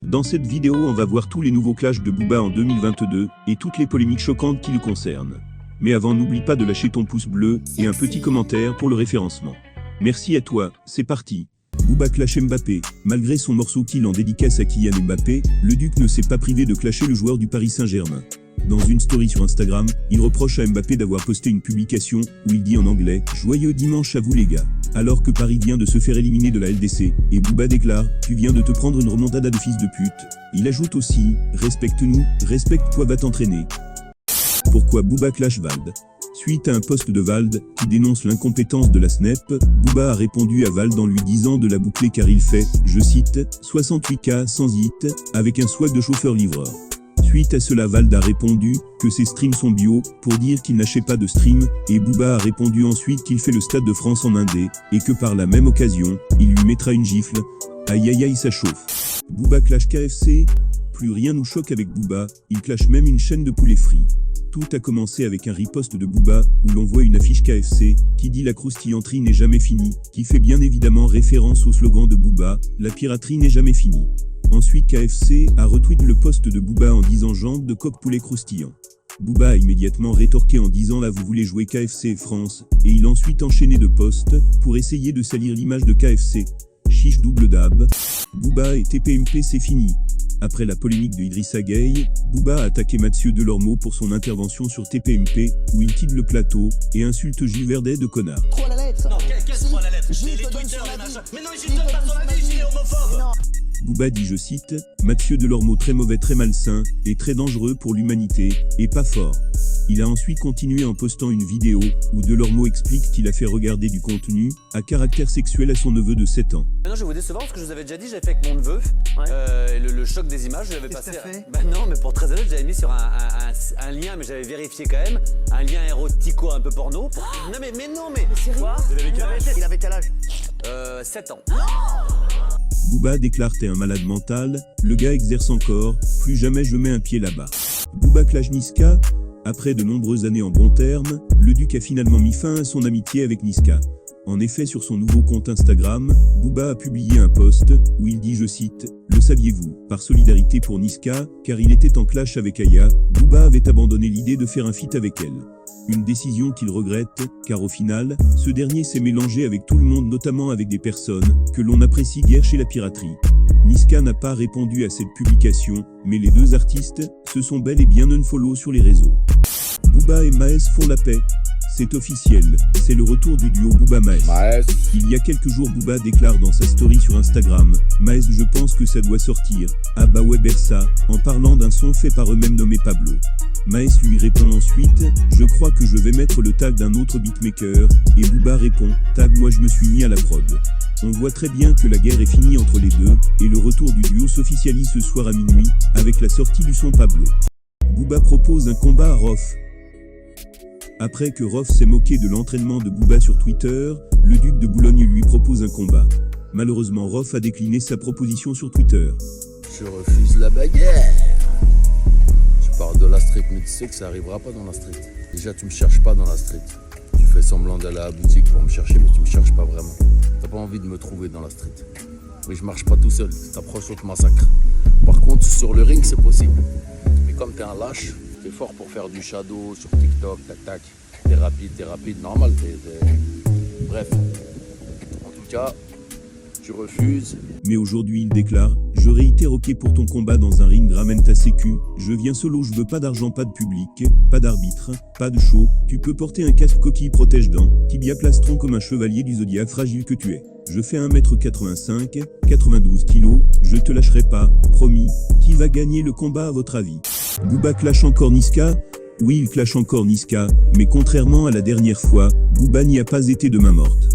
Dans cette vidéo, on va voir tous les nouveaux clashs de Booba en 2022 et toutes les polémiques choquantes qui le concernent. Mais avant, n'oublie pas de lâcher ton pouce bleu et un petit commentaire pour le référencement. Merci à toi, c'est parti. Booba clash Mbappé. Malgré son morceau Kill en dédicace à Kylian Mbappé, le Duc ne s'est pas privé de clasher le joueur du Paris Saint-Germain. Dans une story sur Instagram, il reproche à Mbappé d'avoir posté une publication où il dit en anglais « Joyeux dimanche à vous les gars ». Alors que Paris vient de se faire éliminer de la LDC, et Booba déclare « Tu viens de te prendre une remontada de fils de pute ». Il ajoute aussi « Respecte-nous, respecte-toi, va t'entraîner ». Pourquoi Booba clash Vald? Suite à un post de Vald qui dénonce l'incompétence de la SNEP, Booba a répondu à Vald en lui disant de la boucler car il fait, je cite, 68K sans hit, avec un swag de chauffeur-livreur. Suite à cela, Vald a répondu que ses streams sont bio, pour dire qu'il n'achète pas de stream, et Booba a répondu ensuite qu'il fait le Stade de France en indé, et que par la même occasion, il lui mettra une gifle. Aïe aïe aïe ça chauffe. Booba clash KFC, plus rien nous choque avec Booba, il clash même une chaîne de poulet frits. Tout a commencé avec un riposte de Booba, où l'on voit une affiche KFC, qui dit « La croustillanterie n'est jamais finie », qui fait bien évidemment référence au slogan de Booba, « La piraterie n'est jamais finie ». Ensuite KFC a retweet le post de Booba en disant « Jambes de coq poulet croustillant ». Booba a immédiatement rétorqué en disant « Là vous voulez jouer KFC France », et il a ensuite enchaîné de posts, pour essayer de salir l'image de KFC. Chiche double dab. Booba et TPMP c'est fini. Après la polémique de Idrissa Gueye, Booba a attaqué Mathieu Delormeau pour son intervention sur TPMP, où il quitte le plateau et insulte Gilles Verdet de connard. Trop la lettre. Non, qu'est-ce trop la lettre? Gilles Les te donne Twitter, son les avis. machins. Mais non, Gilles donne pas son avis, Gilles est homophobe. Non. Booba dit, je cite, « Mathieu Delormeau très mauvais, très malsain, et très dangereux pour l'humanité, et pas fort ». Il a ensuite continué en postant une vidéo, où Delormeau explique qu'il a fait regarder du contenu, à caractère sexuel à son neveu de 7 ans. Non, je vais vous décevoir parce que je vous avais déjà dit, j'avais fait avec mon neveu, le choc des images, je l'avais passé. Qu'est-ce que t'as fait? Bah non, mais pour très honnête, j'avais mis sur un lien, mais j'avais vérifié quand même, un lien érotico un peu porno. Non mais non mais. Sérieux? Il avait quel âge? 7 ans. Booba déclare « T'es un malade mental, le gars exerce encore, plus jamais je mets un pied là-bas ». Booba clash Niska. Après de nombreuses années en bons termes, le Duc a finalement mis fin à son amitié avec Niska. En effet, sur son nouveau compte Instagram, Booba a publié un post où il dit, je cite, « Le saviez-vous, par solidarité pour Niska, car il était en clash avec Aya, Booba avait abandonné l'idée de faire un feat avec elle. Une décision qu'il regrette, car au final, ce dernier s'est mélangé avec tout le monde, notamment avec des personnes que l'on apprécie guère chez la piraterie. » Niska n'a pas répondu à cette publication, mais les deux artistes se sont bel et bien unfollow sur les réseaux. Booba et Maes font la paix. C'est officiel, c'est le retour du duo Booba-Maes. Il y a quelques jours, Booba déclare dans sa story sur Instagram « Maes, je pense que ça doit sortir. Ah bah ouais Bersa », en parlant d'un son fait par eux-mêmes nommé Pablo. Maes lui répond ensuite « Je crois que je vais mettre le tag d'un autre beatmaker » et Booba répond « Tag, moi je me suis mis à la prod ». On voit très bien que la guerre est finie entre les deux, et le retour du duo s'officialise ce soir à minuit, avec la sortie du son Pablo. Booba propose un combat à Rof. Après que Rof s'est moqué de l'entraînement de Booba sur Twitter, le Duc de Boulogne lui propose un combat. Malheureusement, Rof a décliné sa proposition sur Twitter. Je refuse la bagarre. Tu parles de la street, mais tu sais que ça arrivera pas dans la street. Déjà, tu me cherches pas dans la street. Tu fais semblant d'aller à la boutique pour me chercher, mais tu me cherches pas vraiment. T'as pas envie de me trouver dans la street. Mais je marche pas tout seul, si t'approches, on te massacre. Par contre, sur le ring, c'est possible. Mais comme t'es un lâche, t'es fort pour faire du shadow sur TikTok, tac tac. T'es rapide, normal. Bref. En tout cas, tu refuses. Mais aujourd'hui il déclare « J'aurais été roqué pour ton combat dans un ring, ramène ta sécu, je viens solo, je veux pas d'argent, pas de public, pas d'arbitre, pas de show, tu peux porter un casque coquille protège-dents, tibia plastron comme un chevalier du zodiaque fragile que tu es. Je fais 1m85, 92 kg, je te lâcherai pas, promis, qui va gagner le combat à votre avis ?» Booba clash encore Niska. Oui, il clash encore Niska, mais contrairement à la dernière fois, Booba n'y a pas été de main morte.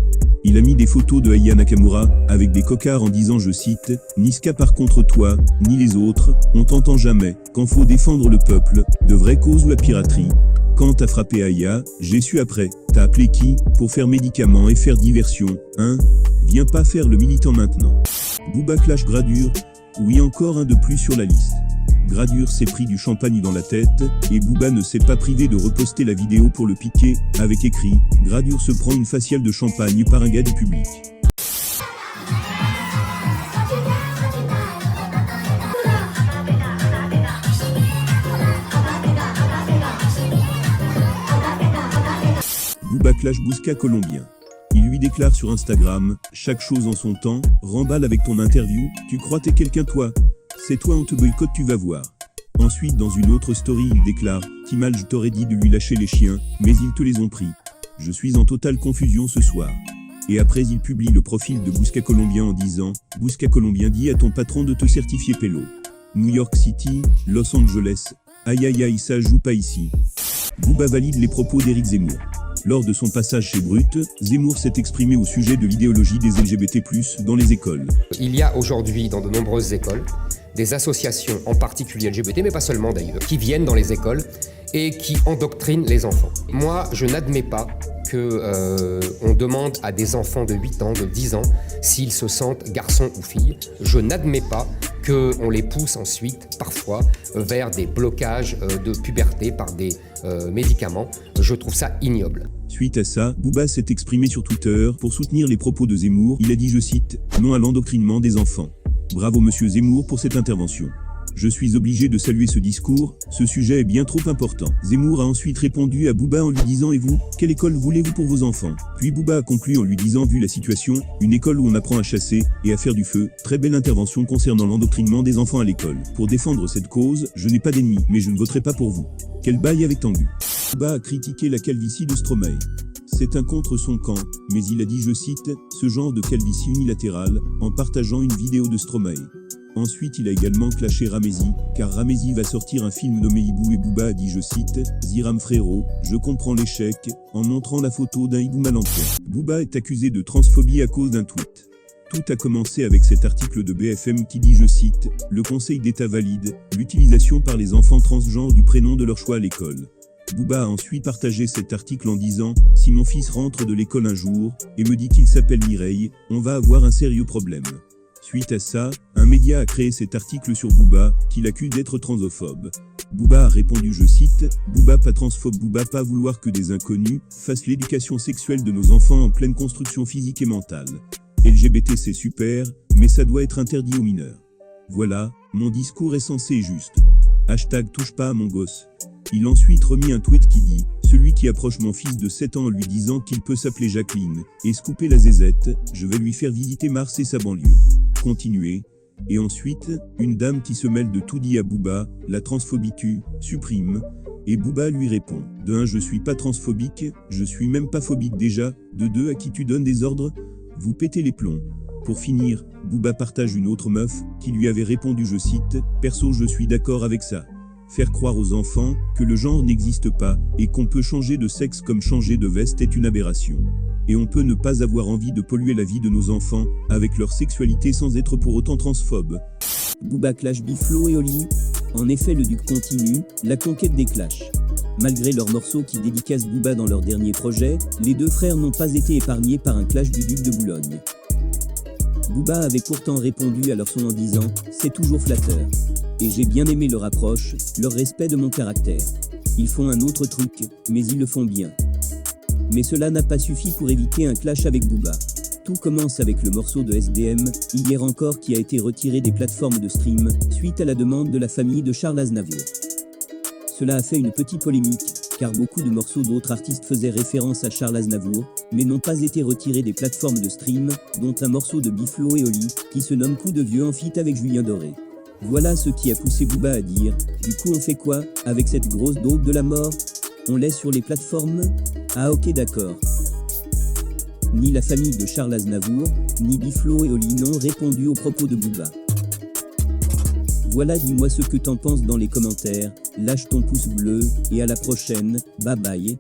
Il a mis des photos de Aya Nakamura, avec des cocards en disant, je cite, « Niska par contre toi, ni les autres, on t'entend jamais, quand faut défendre le peuple, de vraies causes ou la piraterie. Quand t'as frappé Aya, j'ai su après, t'as appelé qui, pour faire médicaments et faire diversion, hein? Viens pas faire le militant maintenant. » Booba clash Gradure. Oui, encore un de plus sur la liste. Gradure s'est pris du champagne dans la tête, et Booba ne s'est pas privé de reposter la vidéo pour le piquer, avec écrit « Gradure se prend une faciale de champagne par un gars du public ». clash Bousca colombien. Il lui déclare sur Instagram, chaque chose en son temps, remballe avec ton interview, tu crois t'es quelqu'un toi? C'est toi on te boycotte tu vas voir. Ensuite dans une autre story il déclare, Timal je t'aurais dit de lui lâcher les chiens, mais ils te les ont pris. Je suis en totale confusion ce soir. Et après il publie le profil de Bousca colombien en disant, Bousca colombien dit à ton patron de te certifier pélo. New York City, Los Angeles, aïe aïe aïe ça joue pas ici. Booba valide les propos d'Éric Zemmour. Lors de son passage chez Brut, Zemmour s'est exprimé au sujet de l'idéologie des LGBT+, dans les écoles. Il y a aujourd'hui dans de nombreuses écoles des associations, en particulier LGBT, mais pas seulement d'ailleurs, qui viennent dans les écoles et qui endoctrinent les enfants. Moi, je n'admets pas qu'on demande à des enfants de 8 ans, de 10 ans, s'ils se sentent garçons ou filles. Je n'admets pas qu'on les pousse ensuite, parfois, vers des blocages de puberté par des médicaments. Je trouve ça ignoble. Suite à ça, Booba s'est exprimé sur Twitter pour soutenir les propos de Zemmour. Il a dit, je cite, « Non à l'endoctrinement des enfants ». Bravo monsieur Zemmour pour cette intervention. Je suis obligé de saluer ce discours, ce sujet est bien trop important. Zemmour a ensuite répondu à Booba en lui disant « Et vous, quelle école voulez-vous pour vos enfants ?» Puis Booba a conclu en lui disant « Vu la situation, une école où on apprend à chasser et à faire du feu, très belle intervention concernant l'endoctrinement des enfants à l'école. Pour défendre cette cause, je n'ai pas d'ennemis, mais je ne voterai pas pour vous. Quel bail avec Tanguy ?» Booba a critiqué la calvitie de Stromae. C'est un contre son camp, mais il a dit, je cite, « ce genre de calvitie unilatérale » en partageant une vidéo de Stromae. Ensuite, il a également clashé Ramézy, car Ramézy va sortir un film nommé Hibou et Booba a dit, je cite, « Ziram frérot, je comprends l'échec » en montrant la photo d'un hibou mal en point. Booba est accusé de transphobie à cause d'un tweet. Tout a commencé avec cet article de BFM qui dit, je cite, « Le Conseil d'État valide l'utilisation par les enfants transgenres du prénom de leur choix à l'école ». Booba a ensuite partagé cet article en disant « Si mon fils rentre de l'école un jour et me dit qu'il s'appelle Mireille, on va avoir un sérieux problème ». Suite à ça, un média a créé cet article sur Booba, qu'il accuse d'être transophobe. Booba a répondu, je cite, « Booba pas transphobe, Booba pas vouloir que des inconnus fassent l'éducation sexuelle de nos enfants en pleine construction physique et mentale. LGBT c'est super, mais ça doit être interdit aux mineurs. Voilà, mon discours est censé et juste. Hashtag touche pas à mon gosse. » Il a ensuite remis un tweet qui dit « Celui qui approche mon fils de 7 ans en lui disant qu'il peut s'appeler Jacqueline et se couper la zézette, je vais lui faire visiter Mars et sa banlieue. » Continuez. Et ensuite, une dame qui se mêle de tout dit à Booba, la transphobie tue, supprime. Et Booba lui répond, de 1 je suis pas transphobique, je suis même pas phobique déjà, de 2 à qui tu donnes des ordres, vous pétez les plombs. Pour finir, Booba partage une autre meuf qui lui avait répondu, je cite, perso je suis d'accord avec ça. Faire croire aux enfants que le genre n'existe pas et qu'on peut changer de sexe comme changer de veste est une aberration. Et on peut ne pas avoir envie de polluer la vie de nos enfants avec leur sexualité sans être pour autant transphobe. Booba clash Biflo et Oli. En effet, le duc continue la conquête des clashs. Malgré leurs morceaux qui dédicacent Booba dans leur dernier projet, les deux frères n'ont pas été épargnés par un clash du duc de Boulogne. Booba avait pourtant répondu à leur son en disant « C'est toujours flatteur. Et j'ai bien aimé leur approche, leur respect de mon caractère. Ils font un autre truc, mais ils le font bien. » Mais cela n'a pas suffi pour éviter un clash avec Booba. Tout commence avec le morceau de SDM, hier encore qui a été retiré des plateformes de stream, suite à la demande de la famille de Charles Aznavour. Cela a fait une petite polémique, car beaucoup de morceaux d'autres artistes faisaient référence à Charles Aznavour, mais n'ont pas été retirés des plateformes de stream, dont un morceau de Biflo et Oli, qui se nomme Coup de vieux en feat avec Julien Doré. Voilà ce qui a poussé Booba à dire « Du coup on fait quoi, avec cette grosse daube de la mort ? On laisse sur les plateformes ? Ah ok d'accord. » Ni la famille de Charles Aznavour, ni Biflo et Oli n'ont répondu aux propos de Booba. Voilà, dis-moi ce que t'en penses dans les commentaires, lâche ton pouce bleu, et à la prochaine, bye bye.